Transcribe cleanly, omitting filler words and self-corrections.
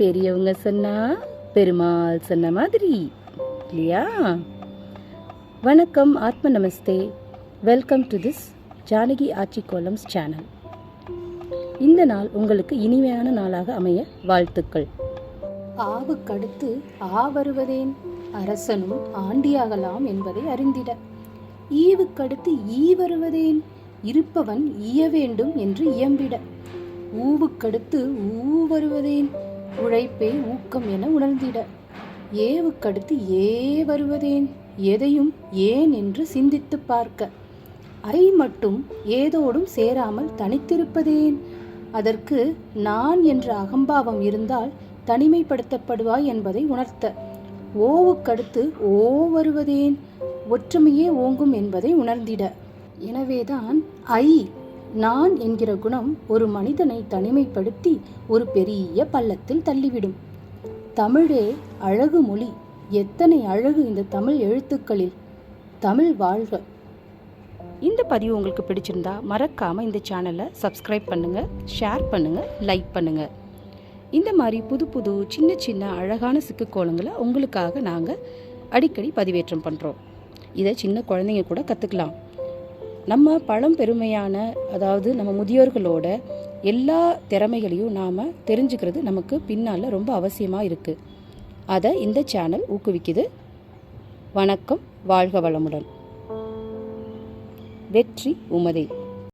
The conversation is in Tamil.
பெரியவங்க சொன்னா பெருமாள் சொன்ன மாதிரி இல்லையா? வணக்கம், ஆத்ம நமஸ்தே. Welcome to this Janaki Aachi kolams channel. இந்த நாள் உங்களுக்கு இனிமையான நாளாக அமைய வாழ்த்துக்கள். ஆவுக்கடுத்து ஆ வருவதேன், அரசனும் ஆண்டியாகலாம் என்பதை அறிந்திட. ஈவுக்கடுத்து ஈ வருவதேன், இருப்பவன் ஈய வேண்டும் என்று இயம்பிட. ஊவுக்கடுத்து ஊ வருவதேன், உழைப்பே ஊக்கம் என உணர்ந்திட. ஏவுக்கடுத்து ஏ வருவதேன், எதையும் ஏன் என்று சிந்தித்து பார்க்க. ஐ மட்டும் ஏதோடும் சேராமல் தனித்திருப்பதேன், அதற்கு நான் என்ற அகம்பாவம் இருந்தால் தனிமைப்படுத்தப்படுவாய் என்பதை உணர்த்த. ஓவுக்கடுத்து ஓ வருவதேன், ஒற்றுமையே ஓங்கும் என்பதை உணர்ந்திட. எனவேதான் ஐ நான் என்கிற குணம் ஒரு மனிதனை தனிமைப்படுத்தி ஒரு பெரிய பள்ளத்தில் தள்ளிவிடும். தமிழே அழகு மொழி, எத்தனை அழகு இந்த தமிழ் எழுத்துக்களில். தமிழ் வாழ்க. இந்த பதிவு உங்களுக்கு பிடிச்சிருந்தா மறக்காமல் இந்த சேனலை சப்ஸ்கிரைப் பண்ணுங்கள், ஷேர் பண்ணுங்கள், லைக் பண்ணுங்கள். இந்த மாதிரி புது புது சின்ன சின்ன அழகான சிக்குக்கோலங்களை உங்களுக்காக நாங்கள் அடிக்கடி பதிவேற்றம் பண்ணுறோம். இதை சின்ன குழந்தைங்க கூட கற்றுக்கலாம். நம்ம பழம்பெருமையான, அதாவது நம்ம முதியோர்களோட எல்லா திறமைகளையும் நாம் தெரிஞ்சுக்கிறது நமக்கு பின்னால் ரொம்ப அவசியமாக இருக்குது. அதை இந்த சேனல் ஊக்குவிக்குது. வணக்கம், வாழ்க வளமுடன். வெற்றி உமதே.